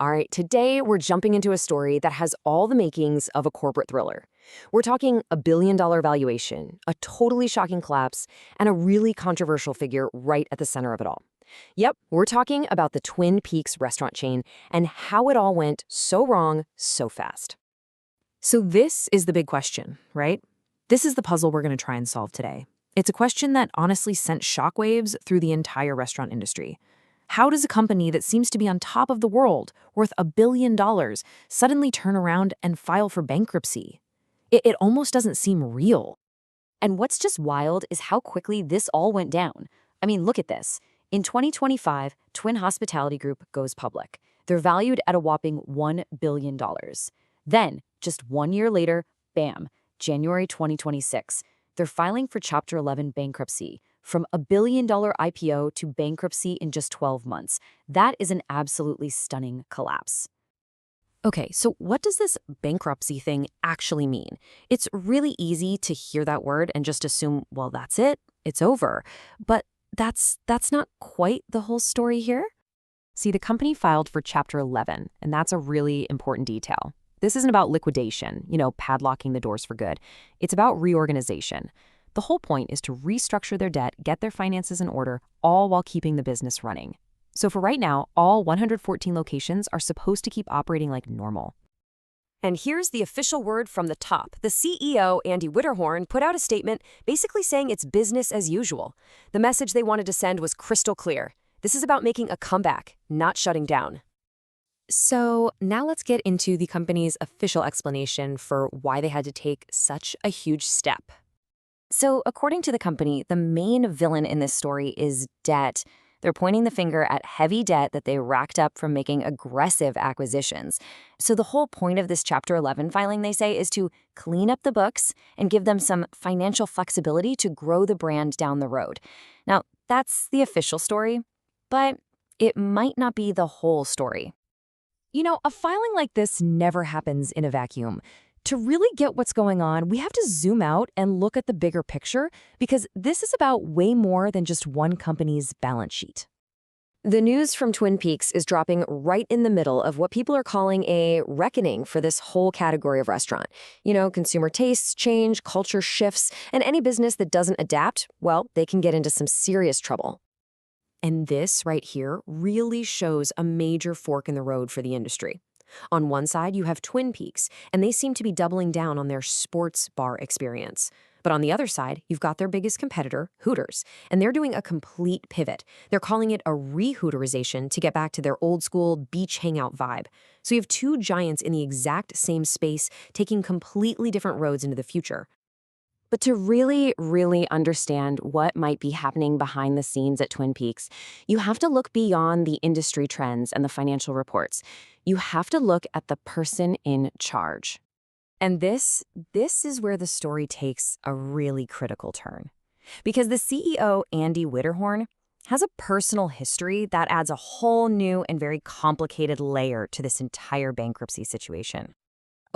All right, today we're jumping into a story that has all the makings of a corporate thriller. We're talking $1 billion valuation, a totally shocking collapse, and a really controversial figure right at the center of it all. Yep, we're talking about the Twin Peaks restaurant chain and how it all went so wrong so fast. So this is the big question, right? This is the puzzle we're going to try and solve today. It's a question that honestly sent shockwaves through the entire restaurant industry. How does a company that seems to be on top of the world, worth $1 billion, suddenly turn around and file for bankruptcy? It almost doesn't seem real. And what's just wild is how quickly this all went down. I mean, look at this. In 2025, Twin Hospitality Group goes public. They're valued at a whopping $1 billion. Then, just 1 year later, bam, January 2026, they're filing for Chapter 11 bankruptcy. From a $1 billion IPO to bankruptcy in just 12 months. That is an absolutely stunning collapse. Okay, so what does this bankruptcy thing actually mean? It's really easy to hear that word and just assume, well, that's it, it's over. But that's not quite the whole story here. See, the company filed for Chapter 11, and that's a really important detail. This isn't about liquidation, padlocking the doors for good. It's about reorganization. The whole point is to restructure their debt, get their finances in order, all while keeping the business running. So for right now, all 114 locations are supposed to keep operating like normal. And here's the official word from the top. The CEO, Andy Wiederhorn, put out a statement basically saying it's business as usual. The message they wanted to send was crystal clear. This is about making a comeback, not shutting down. So now let's get into the company's official explanation for why they had to take such a huge step. So according to the company, the main villain in this story is debt. They're pointing the finger at heavy debt that they racked up from making aggressive acquisitions. So the whole point of this Chapter 11 filing, they say, is to clean up the books and give them some financial flexibility to grow the brand down the road. Now, that's the official story, but it might not be the whole story. A filing like this never happens in a vacuum. To really get what's going on, we have to zoom out and look at the bigger picture because this is about way more than just one company's balance sheet. The news from Twin Peaks is dropping right in the middle of what people are calling a reckoning for this whole category of restaurant. Consumer tastes change, culture shifts, and any business that doesn't adapt, well, they can get into some serious trouble. And this right here really shows a major fork in the road for the industry. On one side, you have Twin Peaks, and they seem to be doubling down on their sports bar experience. But on the other side, you've got their biggest competitor, Hooters, and they're doing a complete pivot. They're calling it a re-Hooterization to get back to their old-school beach hangout vibe. So you have two giants in the exact same space taking completely different roads into the future. But to really, really understand what might be happening behind the scenes at Twin Peaks, you have to look beyond the industry trends and the financial reports. You have to look at the person in charge. And this is where the story takes a really critical turn. Because the CEO, Andy Wiederhorn, has a personal history that adds a whole new and very complicated layer to this entire bankruptcy situation.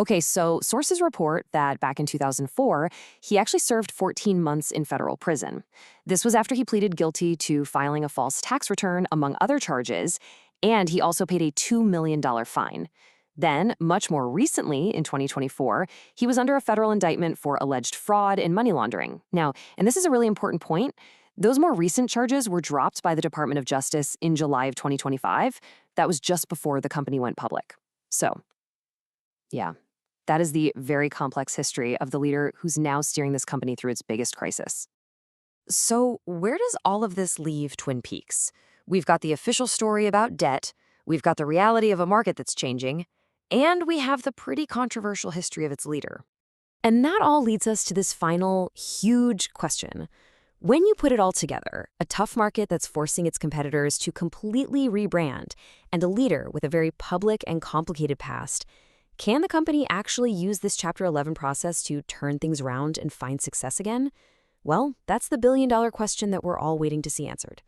Okay, so sources report that back in 2004, he actually served 14 months in federal prison. This was after he pleaded guilty to filing a false tax return, among other charges, and he also paid a $2 million fine. Then, much more recently, in 2024, he was under a federal indictment for alleged fraud and money laundering. Now, and this is a really important point, those more recent charges were dropped by the Department of Justice in July of 2025. That was just before the company went public. So, yeah. That is the very complex history of the leader who's now steering this company through its biggest crisis. So where does all of this leave Twin Peaks? We've got the official story about debt, we've got the reality of a market that's changing, and we have the pretty controversial history of its leader. And that all leads us to this final, huge question. When you put it all together, a tough market that's forcing its competitors to completely rebrand, and a leader with a very public and complicated past, can the company actually use this Chapter 11 process to turn things around and find success again? Well, that's the billion-dollar question that we're all waiting to see answered.